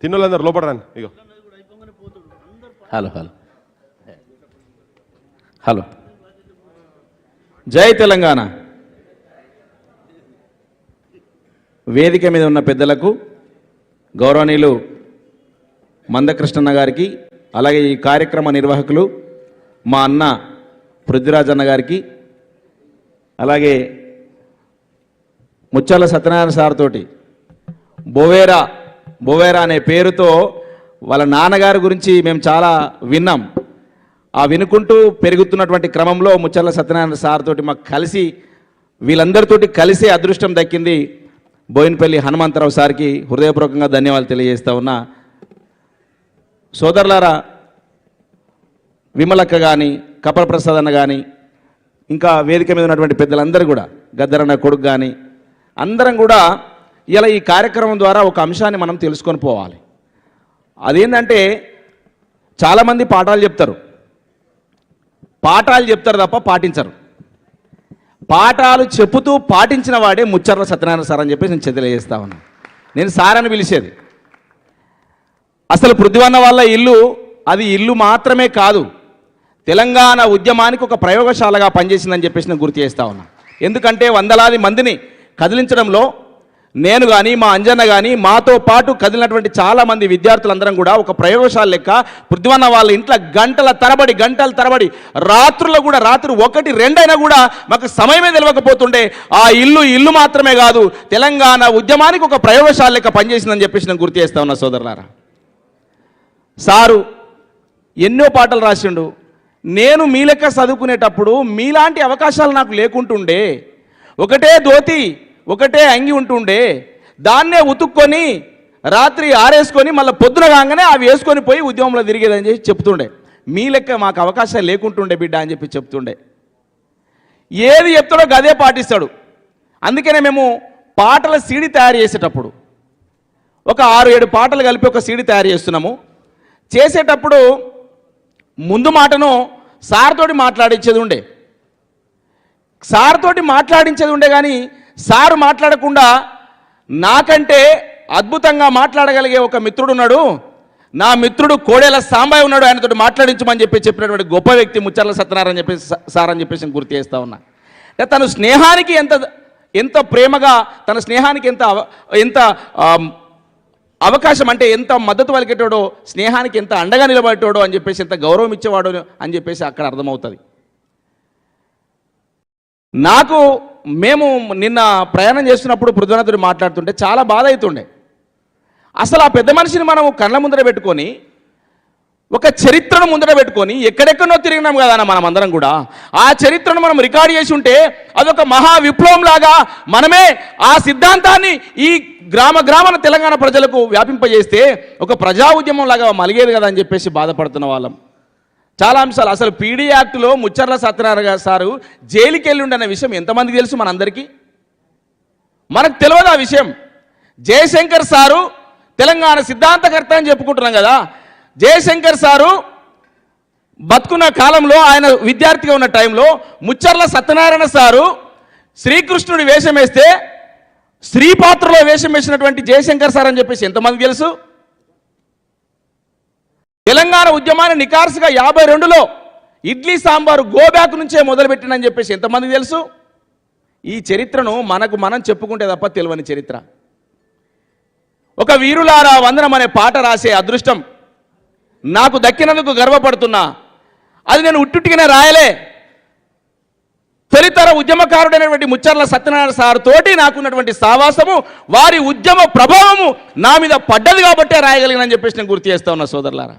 తిన్నోళ్ళందరూ లోపల రండి. ఇగో hello hello hello. జై తెలంగాణ. వేదిక మీద ఉన్న పెద్దలకు, గౌరవనీయులు మందకృష్ణన్న గారికి, అలాగే ఈ కార్యక్రమ నిర్వాహకులు మా అన్న పృథ్వీరాజ్ అన్న గారికి, అలాగే ముచ్చాల సత్యనారాయణ సార్ తోటి బోవేరా అనే పేరుతో వాళ్ళ నాన్నగారి గురించి మేము చాలా విన్నాం. ఆ వినుకుంటూ పెరుగుతున్నటువంటి క్రమంలో ముచ్చాల సత్యనారాయణ సార్ తోటి మాకు కలిసి వీళ్ళందరితోటి కలిసే అదృష్టం దక్కింది. బోయినపల్లి హనుమంతరావు సార్కి హృదయపూర్వకంగా ధన్యవాదాలు తెలియజేస్తా ఉన్నా. సోదరులారా, విమలక్క కానీ, కపల ప్రసాద్ అన్న కానీ, ఇంకా వేదిక మీద ఉన్నటువంటి పెద్దలందరూ కూడా, గద్దరన్న కొడుకు కానీ, అందరం కూడా ఇలా ఈ కార్యక్రమం ద్వారా ఒక అంశాన్ని మనం తెలుసుకొని పోవాలి. అదేంటంటే చాలామంది పాఠాలు చెప్తారు తప్ప పాటించరు. పాఠాలు చెప్పుతూ పాటించిన వాడే ముచ్చర్ల సత్యనారాయణ సార్ అని చెప్పేసి నేను తెలియజేస్తా ఉన్నాను. నేను సార్ అని పిలిచేది. అసలు పృథ్వన్న వాళ్ళ ఇల్లు అది ఇల్లు మాత్రమే కాదు, తెలంగాణ ఉద్యమానికి ఒక ప్రయోగశాలగా పనిచేసిందని చెప్పేసి నేను గుర్తు చేస్తా ఉన్నా. ఎందుకంటే వందలాది మందిని కదిలించడంలో నేను కానీ, మా అంజన్న కానీ, మాతో పాటు కదిలినటువంటి చాలామంది విద్యార్థులందరం కూడా ఒక ప్రయోగశాల లెక్క పృథ్వన్న వాళ్ళ ఇంట్లో గంటల తరబడి రాత్రుల్లో కూడా, రాత్రి 1-2 అయినా కూడా మాకు సమయమే తెలియకపోతుండే. ఆ ఇల్లు మాత్రమే కాదు, తెలంగాణ ఉద్యమానికి ఒక ప్రయోగశాల లెక్క పనిచేసిందని చెప్పేసి నేను గుర్తు చేస్తా ఉన్నా. సోదరులారా, సారు ఎన్నో పాటలు రాసిండు. నేను మీ లెక్క చదువుకునేటప్పుడు మీలాంటి అవకాశాలు నాకు లేకుంటుండే. ఒకటే ధోతి, ఒకటే అంగి ఉంటుండే, దాన్నే ఉతుక్కొని రాత్రి ఆరేసుకొని మళ్ళీ పొద్దున కాగానే అవి వేసుకొని పోయి ఉద్యమంలో తిరిగేదని చెప్పి చెప్తుండే. మీ లెక్క మాకు అవకాశాలు లేకుంటుండే బిడ్డ అని చెప్పి చెప్తుండే. ఏది చెప్తాడో గదే పాటిస్తాడు. అందుకనే మేము పాటల సీడీ తయారు చేసేటప్పుడు ఒక 6-7 పాటలు కలిపి ఒక సీడీ తయారు చేస్తున్నాము. చేసేటప్పుడు ముందు మాటను సార్ తోటి మాట్లాడించేది ఉండే కానీ సారు మాట్లాడకుండా నాకంటే అద్భుతంగా మాట్లాడగలిగే ఒక మిత్రుడు ఉన్నాడు, నా మిత్రుడు కోడేల సాంబాయి ఉన్నాడు, ఆయనతో మాట్లాడించమని చెప్పినటువంటి గొప్ప వ్యక్తి ముచ్చర్ల సత్యనారాయణ చెప్పేసి సార్ అని చెప్పేసి గుర్తు చేస్తా ఉన్నా. తన స్నేహానికి ఎంత ప్రేమగా, తన స్నేహానికి ఎంత అవకాశం, అంటే ఎంత మద్దతు పలికేటోడో, స్నేహానికి ఎంత అండగా నిలబడేటోడో అని చెప్పేసి, ఎంత గౌరవం ఇచ్చేవాడో అని చెప్పేసి అక్కడ అర్థమవుతుంది. మేము నిన్న ప్రయాణం చేస్తున్నప్పుడు పృథ్వీనాథుడు మాట్లాడుతుంటే చాలా బాధ అవుతుండే. అసలు ఆ పెద్ద మనిషిని మనం కళ్ళ ముందర పెట్టుకొని, ఒక చరిత్రను ముందర పెట్టుకొని ఎక్కడెక్కడో తిరిగినాం కదా మనం అందరం కూడా. ఆ చరిత్రను మనం రికార్డ్ చేసి ఉంటే అదొక మహా విప్లవం లాగా మనమే ఆ సిద్ధాంతాన్ని ఈ గ్రామాన తెలంగాణ ప్రజలకు వ్యాపింపజేస్తే ఒక ప్రజా ఉద్యమం లాగా మలిగేది కదా అని చెప్పేసి బాధపడుతున్న వాళ్ళం. చాలా అంశాలు. అసలు పీడీ యాక్టులో ముచ్చర్ల సత్యనారాయణ సారు జైలుకి వెళ్ళి ఉండన్న విషయం ఎంతమందికి తెలుసు? మనందరికీ మనకు తెలియదు ఆ విషయం. జయశంకర్ సారు తెలంగాణ సిద్ధాంతకర్త అని చెప్పుకుంటున్నాం కదా. జయశంకర్ సారు బతుకున్న కాలంలో, ఆయన విద్యార్థిగా ఉన్న టైంలో ముచ్చర్ల సత్యనారాయణ సారు శ్రీకృష్ణుడి వేషం వేస్తే స్త్రీ పాత్రలో వేషం వేసినటువంటి జయశంకర్ సార్ అని చెప్పేసి ఎంతమందికి తెలుసు? తెలంగాణ ఉద్యమాన్ని నికార్సుగా 52లో ఇడ్లీ సాంబారు గోబ్యాక్ నుంచే మొదలుపెట్టినని చెప్పేసి ఎంతమందికి తెలుసు? ఈ చరిత్రను మనం చెప్పుకుంటే తప్ప తెలియని చరిత్ర. ఒక వీరులారా వందనం అనే పాట రాసే అదృష్టం నాకు దక్కినందుకు గర్వపడుతున్నా. అది నేను ఉట్టుటిగానే రాయలే. తొలితర ఉద్యమకారుడైనటువంటి ముచ్చర్ల సత్యనారాయణ సార్ తోటి నాకున్నటువంటి సావాసము, వారి ఉద్యమ ప్రభావము నా మీద పడ్డది కాబట్టే రాయగలిగినని చెప్పేసి నేను గుర్తు చేస్తా ఉన్నా. సోదరులారా,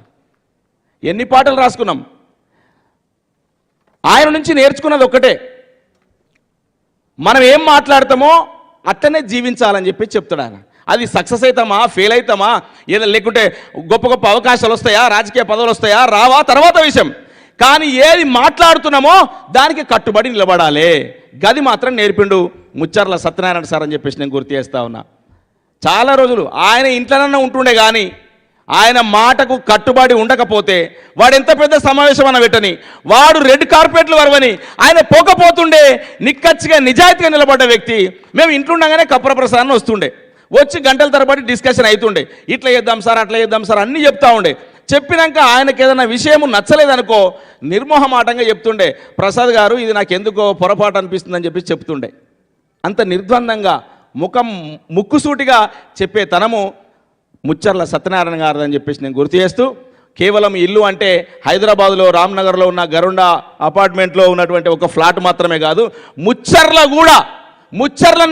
ఎన్ని పాటలు రాసుకున్నాం. ఆయన నుంచి నేర్చుకున్నది ఒక్కటే, మనం ఏం మాట్లాడతామో అట్టనే జీవించాలని చెప్పి చెప్తాడు ఆయన. అది సక్సెస్ అవుతామా, ఫెయిల్ అవుతామా, ఏదో లేకుంటే గొప్ప గొప్ప అవకాశాలు వస్తాయా, రాజకీయ పదవులు వస్తాయా, రావా తర్వాత విషయం. కానీ ఏది మాట్లాడుతున్నామో దానికి కట్టుబడి నిలబడాలి. గది మాత్రం నేర్పిండు ముచ్చర్ల సత్యనారాయణ సార్ అని చెప్పేసి నేను గుర్తు చేస్తా ఉన్నా. చాలా రోజులు ఆయన ఇంట్లోనన్నా ఉంటుండే కానీ ఆయన మాటకు కట్టుబడి ఉండకపోతే వాడు ఎంత పెద్ద సమావేశం అన్న పెట్టని, వాడు రెడ్ కార్పెట్లు వరవని ఆయన పోకపోతుండే. నిక్కచ్చిగా నిజాయితీగా నిలబడ్డ వ్యక్తి. మేము ఇంట్లో ఉండగానే కపల ప్రసాద్ వస్తుండే, వచ్చి గంటల తరబడి డిస్కషన్ అవుతుండే, ఇట్లా చేద్దాం సార్ అట్లా చేద్దాం సార్ అన్నీ చెప్తా ఉండే. చెప్పినాక ఆయనకు ఏదైనా విషయం నచ్చలేదనుకో నిర్మోహమాటంగా చెప్తుండే, ప్రసాద్ గారు ఇది నాకు ఎందుకో పొరపాటు అనిపిస్తుందని చెప్పి చెప్తుండే. అంత నిర్ద్వందంగా ముక్కుసూటిగా చెప్పే తనము ముచ్చర్ల సత్యనారాయణ గారు అని చెప్పేసి నేను గుర్తు చేస్తూ, కేవలం ఇల్లు అంటే హైదరాబాద్లో రామ్నగర్లో ఉన్న గరుండా అపార్ట్మెంట్లో ఉన్నటువంటి ఒక ఫ్లాట్ మాత్రమే కాదు, ముచ్చర్లను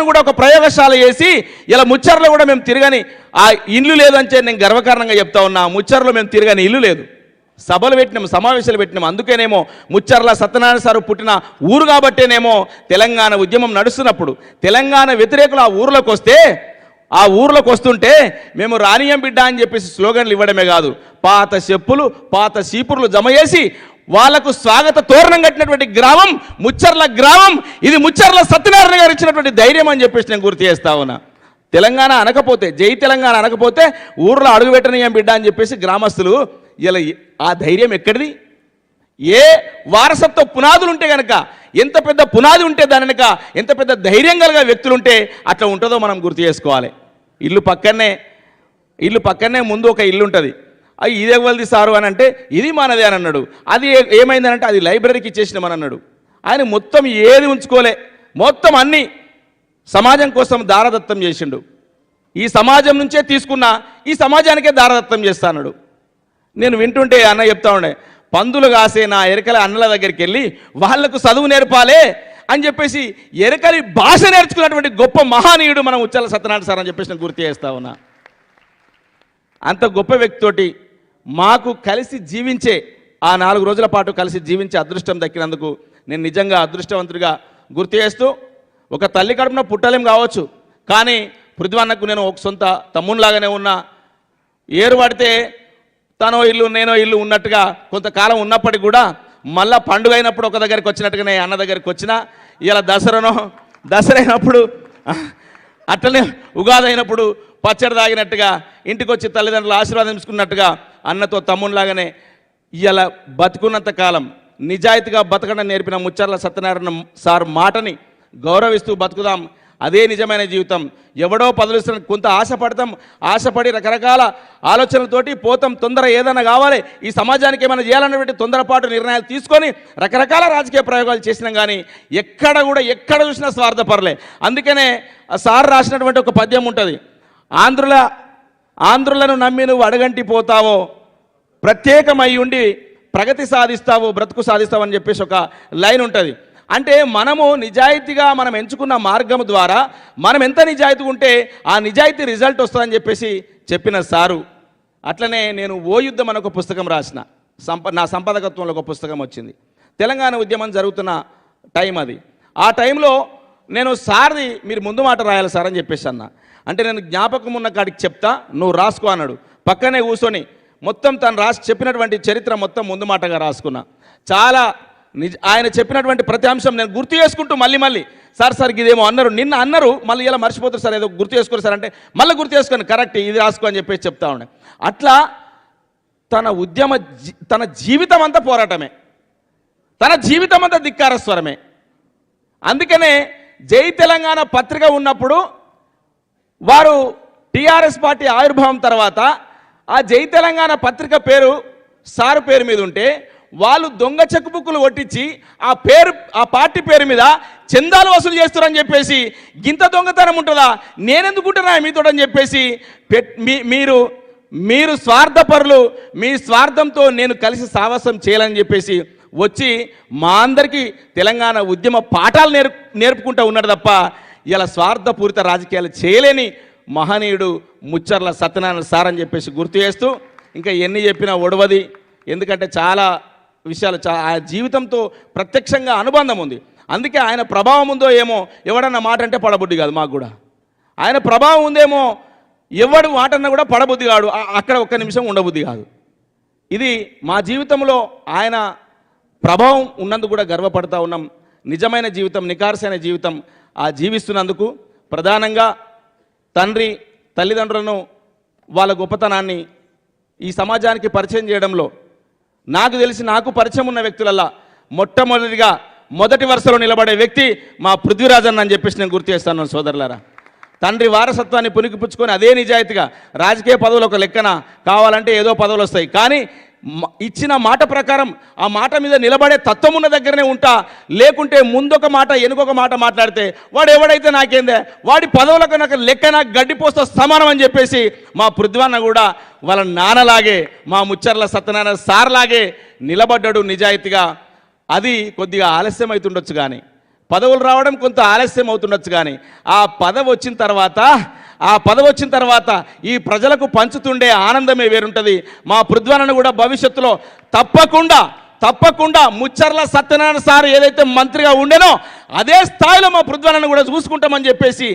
కూడా ఒక ప్రయోగశాల చేసి ఇలా ముచ్చర్లో కూడా మేము తిరగని ఆ ఇల్లు లేదంటే నేను గర్వకారణంగా చెప్తా ఉన్నా. ముచ్చర్లో మేము తిరగని ఇల్లు లేదు. సభలు పెట్టినాం, సమావేశాలు పెట్టినాం. అందుకేనేమో ముచ్చర్ల సత్యనారాయణ సారు పుట్టిన ఊరు కాబట్టేనేమో తెలంగాణ ఉద్యమం నడుస్తున్నప్పుడు తెలంగాణ వ్యతిరేకులు ఆ ఊర్లోకి వస్తుంటే మేము రానియం బిడ్డ అని చెప్పేసి స్లోగన్లు ఇవ్వడమే కాదు, పాత చెప్పులు పాత సీపుర్లు జమ చేసి వాళ్లకు స్వాగత తోరణం కట్టినటువంటి గ్రామం ముచ్చర్ల గ్రామం. ఇది ముచ్చర్ల సత్యనారాయణ గారు ఇచ్చినటువంటి ధైర్యం అని చెప్పేసి నేను గుర్తు చేస్తా ఉన్నా. తెలంగాణ అనకపోతే, జై తెలంగాణ అనకపోతే ఊర్లో అడుగుపెట్టనీయం బిడ్డ అని చెప్పేసి గ్రామస్తులు ఇలా ఆ ధైర్యం ఎక్కడిది? ఏ వారసత్వ పునాదులు ఉంటే కనుక, ఎంత పెద్ద పునాది ఉంటే దాని వెనక ఎంత పెద్ద ధైర్యం కలిగే వ్యక్తులుంటే అట్లా ఉంటుందో మనం గుర్తు చేసుకోవాలి. ఇల్లు పక్కనే ముందు ఒక ఇల్లు ఉంటుంది. అది ఇది ఎవరిది సారు అని అంటే ఇది మనదే అని అన్నాడు. అది ఏమైందని అంటే అది లైబ్రరీకి ఇచ్చేసినామని అన్నాడు. ఆయన మొత్తం ఏది ఉంచుకోలే, మొత్తం అన్నీ సమాజం కోసం దారదత్తం చేసిండు. ఈ సమాజం నుంచే తీసుకున్నా ఈ సమాజానికే దారదత్తం చేస్తాడు. నేను వింటుంటే అన్న చెప్తా ఉండే, పందులు కాసే నా ఎరకల అన్నల దగ్గరికి వెళ్ళి వాళ్లకు చదువు నేర్పాలే అని చెప్పేసి ఎరకలి భాష నేర్చుకున్నటువంటి గొప్ప మహానీయుడు మనం ముచ్చర్ల సత్యనారాయణ సార్ అని చెప్పేసి నేను గుర్తు చేస్తా ఉన్నా. అంత గొప్ప వ్యక్తితోటి మాకు కలిసి జీవించే ఆ 4 రోజుల పాటు కలిసి జీవించే అదృష్టం దక్కినందుకు నేను నిజంగా అదృష్టవంతుడిగా గుర్తు చేస్తూ, ఒక తల్లి కడుపున పుట్టలేం కావచ్చు, కానీ పృథ్వన్నకు నేను ఒక సొంత తమ్మునిలాగానే ఉన్నా. ఏరు పడితే తనో ఇల్లు నేనో ఇల్లు ఉన్నట్టుగా కొంతకాలం ఉన్నప్పటికీ కూడా మళ్ళా పండుగ అయినప్పుడు ఒక దగ్గరికి వచ్చినట్టుగానే అన్న దగ్గరికి వచ్చిన, ఇలా దసరా అయినప్పుడు అట్లనే ఉగాది అయినప్పుడు పచ్చడి తాగినట్టుగా ఇంటికి వచ్చి తల్లిదండ్రులు ఆశీర్వాదం తీసుకున్నట్టుగా అన్నతో తమ్మునిలాగానే ఇలా బతుకున్నంత కాలం నిజాయితీగా బతకడం నేర్పిన ముచ్చర్ల సత్యనారాయణ సార్ మాటని గౌరవిస్తూ బతుకుదాం. అదే నిజమైన జీవితం. ఎవడో పదవిస్తున్న కొంత ఆశపడి రకరకాల ఆలోచనలతోటి పోతాం. తొందర ఏదైనా కావాలి, ఈ సమాజానికి ఏమైనా చేయాలన్నటువంటి తొందరపాటు నిర్ణయాలు తీసుకొని రకరకాల రాజకీయ ప్రయోగాలు చేసినాం. కానీ ఎక్కడ చూసినా స్వార్థపరలే. అందుకనే సార్ రాసినటువంటి ఒక పద్యం ఉంటుంది, ఆంధ్రులను నమ్మి నువ్వు అడగంటి పోతావో, ప్రత్యేకమై ఉండి ప్రగతి సాధిస్తావు, బ్రతుకు సాధిస్తావు అని చెప్పేసి ఒక లైన్ ఉంటుంది. అంటే మనము నిజాయితీగా మనం ఎంచుకున్న మార్గం ద్వారా మనం ఎంత నిజాయితీ ఉంటే ఆ నిజాయితీ రిజల్ట్ వస్తుందని చెప్పేసి చెప్పిన సారు. అట్లనే నేను ఓ యుద్ధం అని ఒక పుస్తకం రాసిన, నా సంపాదకత్వంలో ఒక పుస్తకం వచ్చింది. తెలంగాణ ఉద్యమం జరుగుతున్న టైం అది. ఆ టైంలో నేను సార్ది మీరు ముందు మాట రాయాలి సార్ అని చెప్పేసి అన్న. అంటే నేను జ్ఞాపకం ఉన్న కాడికి చెప్తా, నువ్వు రాసుకో అన్నాడు. పక్కనే కూర్చొని మొత్తం తను చెప్పినటువంటి చరిత్ర మొత్తం ముందు మాటగా రాసుకున్నా. చాలా ఆయన చెప్పినటువంటి ప్రతి అంశం నేను గుర్తు చేసుకుంటూ మళ్ళీ సార్ ఇదేమో అన్నారు, నిన్న అన్నారు, మళ్ళీ ఇలా మర్చిపోతారు సార్, ఏదో గుర్తు చేసుకోరు సార్ అంటే మళ్ళీ గుర్తు చేసుకొని కరెక్ట్ ఇది రాసుకో అని చెప్పేసి చెప్తా ఉండే. అట్లా తన జీవితం అంతా పోరాటమే, తన జీవితం అంతా ధిక్కార స్వరమే. అందుకనే జై తెలంగాణ పత్రిక ఉన్నప్పుడు వారు టీఆర్ఎస్ పార్టీ ఆవిర్భావం తర్వాత ఆ జై తెలంగాణ పత్రిక పేరు సారు పేరు మీద ఉంటే వాళ్ళు దొంగ చెక్ బుక్కులు కొట్టించి ఆ పార్టీ పేరు మీద చందాలు వసూలు చేస్తారని చెప్పేసి, గింత దొంగతనం ఉంటుందా, నేనెందుకుంటున్నా మీతో అని చెప్పేసి మీరు స్వార్థపరులు, మీ స్వార్థంతో నేను కలిసి సావాసం చేయాలని చెప్పేసి వచ్చి మా అందరికీ తెలంగాణ ఉద్యమ పాఠాలు నేర్పుకుంటూ ఉన్నాడు తప్ప ఇలా స్వార్థపూరిత రాజకీయాలు చేయలేని మహనీయుడు ముచ్చర్ల సత్యనారాయణ సార్ అని చెప్పేసి గుర్తు చేస్తూ, ఇంకా ఎన్ని చెప్పినా ఒడవది. ఎందుకంటే చాలా విషయాలు ఆ జీవితంతో ప్రత్యక్షంగా అనుబంధం ఉంది. అందుకే ఆయన ప్రభావం ఉందో ఏమో, ఎవడన్నా మాట అంటే పడబుద్ధి కాదు. మాకు కూడా ఆయన ప్రభావం ఉందేమో, ఎవడు మాట అన్నా కూడా పడబుద్ధి కాదు, అక్కడ ఒక్క నిమిషం ఉండబుద్ధి కాదు. ఇది మా జీవితంలో ఆయన ప్రభావం ఉన్నందుకు కూడా గర్వపడతా ఉన్నాం. నిజమైన జీవితం, నికార్సైన జీవితం జీవిస్తున్నందుకు ప్రధానంగా తండ్రి తల్లిదండ్రులను వాళ్ళ గొప్పతనాన్ని ఈ సమాజానికి పరిచయం చేయడంలో నాకు తెలిసి నాకు పరిచయం ఉన్న వ్యక్తులల్లా మొట్టమొదటి వరుసలో నిలబడే వ్యక్తి మా పృథ్వీరాజ్ అన్న అని చెప్పేసి నేను గుర్తు చేస్తాను సోదరులారా. తండ్రి వారసత్వాన్ని పుణికిపుచ్చుకొని అదే నిజాయితీగా రాజకీయ పదవులు ఒక లెక్కన కావాలంటే ఏదో పదవులు వస్తాయి, కానీ ఇచ్చిన మాట ప్రకారం ఆ మాట మీద నిలబడే తత్వం ఉన్న దగ్గరనే ఉంటా. లేకుంటే ముందొక మాట వెనుకొక మాట మాట్లాడితే వాడు ఎవడైతే నాకేందే, వాడి పదవులకు నాకు లెక్క నాకు గడ్డిపోస్తో సమానం అని చెప్పేసి మా పృథ్వన్న కూడా వాళ్ళ నాన్నలాగే మా ముచ్చర్ల సత్యనారాయణ సార్ లాగే నిలబడ్డాడు నిజాయితీగా. అది కొద్దిగా ఆలస్యం అవుతుండొచ్చు, కానీ పదవులు రావడం కొంత ఆలస్యం అవుతుండొచ్చు, కానీ ఆ పదవి వచ్చిన తర్వాత ఈ ప్రజలకు పంచుతుండే ఆనందమే వేరుంటుంది. మా పృథ్వన్నను కూడా భవిష్యత్తులో తప్పకుండా ముచ్చర్ల సత్యనారాయణ సార్ ఏదైతే మంత్రిగా ఉండేనో అదే స్థాయిలో మా పృథ్వన్నను కూడా చూసుకుంటామని చెప్పేసి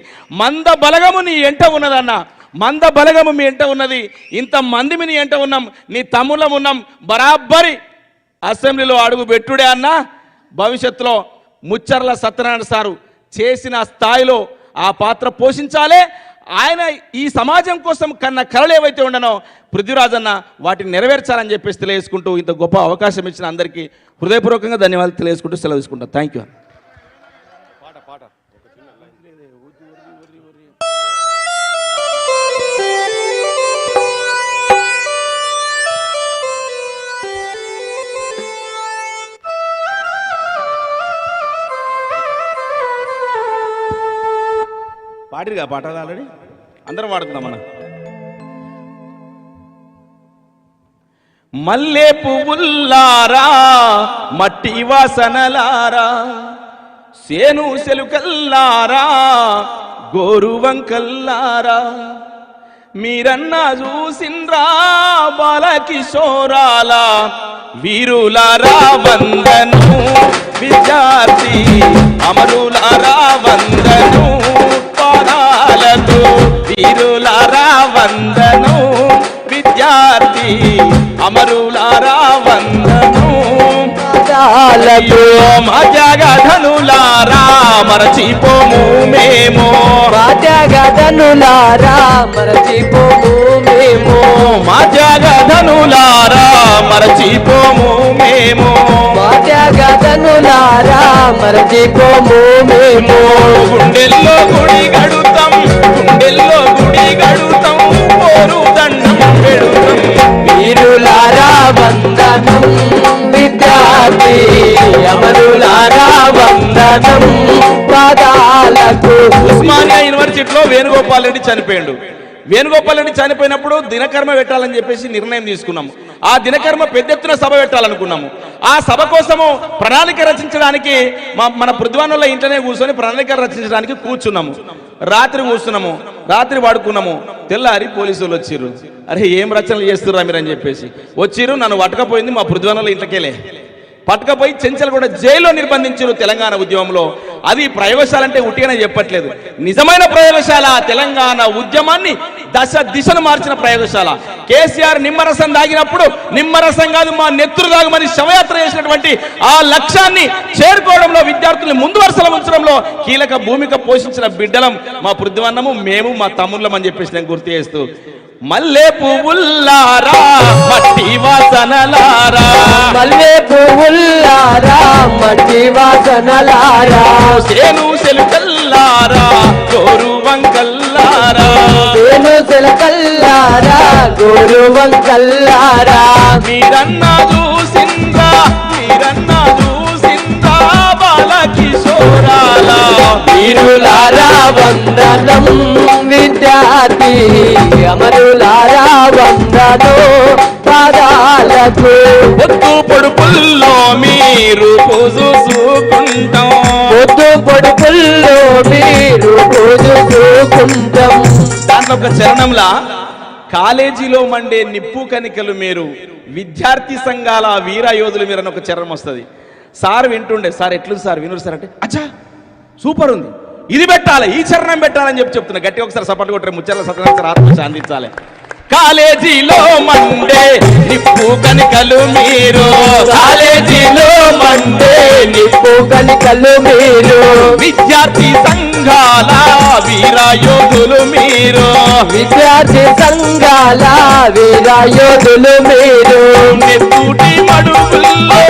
మంద బలగము నీ ఎంట ఉన్నదన్న, మంద బలగము మీ ఎంట ఉన్నది, ఇంతమంది మీ ఎంట ఉన్నాం, నీ తమ్ముళ్ళం ఉన్నాం, బరాబరి అసెంబ్లీలో అడుగు పెట్టుడే అన్న. భవిష్యత్తులో ముచ్చర్ల సత్యనారాయణ సారు చేసిన స్థాయిలో ఆ పాత్ర పోషించాలి. ఆయన ఈ సమాజం కోసం కన్న కలలు ఏవైతే ఉండనో పృథ్వీరాజన్న వాటిని నెరవేర్చాలని చెప్పేసి తెలియజేసుకుంటూ ఇంత గొప్ప అవకాశం ఇచ్చిన అందరికీ హృదయపూర్వకంగా ధన్యవాదాలు తెలియజేసుకుంటూ సెలవు తీసుకుంటాను. Thank you. పాడిరుగా పాట ఆల్రెడీ అందరం వాడుకుందాం మనం. మల్లె పువ్వుల్లారా మట్టి వాసనలారా సేను సెలుకల్లారా గోరు వంకల్లారా మీరన్నా చూసిండ్రా బాలకిశోరాల వీరులారా వందను విద్యార్థి అమరులారా వందను పాదాలకు వీరులారా వందను విద్యార్థి అమరులారా వందను పాదాలకు మజగధనులారా మరచిపోము మేము మజగధనులారా మరచిపోము మేము మజగధనులారా మరచిపోము మేము మజగధనులారా మరచిపోము మేము గుండెల్లో గుడి గడుతాం పోరు దండం పెడుతాం వీరులారా వందనం విద్యార్థి అమరులారా వందనం పాదాలకు. ఉస్మానియా యూనివర్సిటీలో వేణుగోపాల్ రెడ్డి చనిపోయాడు. వేణుగోపాల్ రెడ్డి చనిపోయినప్పుడు దినకర్మ పెట్టాలని చెప్పేసి నిర్ణయం తీసుకున్నాము. ఆ దినకర్మ పెద్ద ఎత్తున సభ పెట్టాలనుకున్నాము. ఆ సభ కోసము ప్రణాళిక రచించడానికి మన పృథ్వన్నల ఇంట్లోనే కూర్చొని ప్రణాళిక రచించడానికి కూర్చున్నాము. రాత్రి పడుకున్నాము. తెల్లారి పోలీసులు వచ్చిర్రు. అరే ఏం రచనలు చేస్తుర్రా మీరు అని చెప్పేసి వచ్చిర్రు. నన్ను పట్టుకపోయింది మా పృథ్వన్నల ఇంట్లోకెళ్ళే పట్టుకపోయి చెంచల్గూడ జైల్లో నిర్బంధించారు తెలంగాణ ఉద్యమంలో. అది ప్రయోగశాల అంటే ఉట్టిగానే చెప్పట్లేదు, నిజమైన ప్రయోగశాల. తెలంగాణ ఉద్యమాన్ని దిశను మార్చిన ప్రయోగశాల. కేసీఆర్ నిమ్మరసం దాగినప్పుడు నిమ్మరసం కాదు మా నెత్తురు దాగమని శవయాత్ర చేసినటువంటి ఆ లక్ష్యాన్ని చేరుకోవడంలో విద్యార్థుల్ని ముందు వరుసలో ఉంచడంలో కీలక భూమిక పోషించిన బిడ్డలం మా పృథ్వన్నము, మేము మా తమ్ముళ్ళం అని చెప్పేసి నేను గుర్తు చేస్తూ మల్లె పువ్వుల్లారా మట్టి వాసనలారా మల్లె పువ్వుల్లారా మట్టి వాసనలారా సేను సెలుకల్లారా గోరు వంకల్లారా సేను సెలుకల్లారా గోరు వంకల్లారా మీరన్నా చూసిందా బాలకిశోరాల వీరులారా వందనం విద్యార్థి అమరులారా వందనం పాదాలకు. పొద్దు పొడుపుల్లో మీరు చూసుకుంటాం పొద్దు పొడుపుల్లో మీరు చూసుకుంటాం. దాంట్లో ఒక చరణంలా కాలేజీలో మండే నిప్పు కనికలు మీరు విద్యార్థి సంఘాల వీర యోధులు మీరు అని ఒక చరణం వస్తుంది. సార్ వింటుండే, సార్ ఎట్లుంది సార్ వినురు సార్ అంటే అచ్చా సూపర్ ఉంది, ఇది పెట్టాలి, ఈ చరణం పెట్టాలని చెప్తున్నా. గట్టిగా ఒకసారి సపోర్ట్ కొట్టారు ముచ్చర్ల సత్యనారాయణ సార్ ఆత్మ అందించాలి. కాలేజీలో మండే నిప్పు కనికలు మీరు కాలేజీలో మండే నిప్పు కనికలు మీరు విద్యార్థి సంఘాల వీరాయోధులు మీరు విద్యార్థి సంఘాల వీరాయోధులు మీరు నెత్తూటి మడుగుల్లో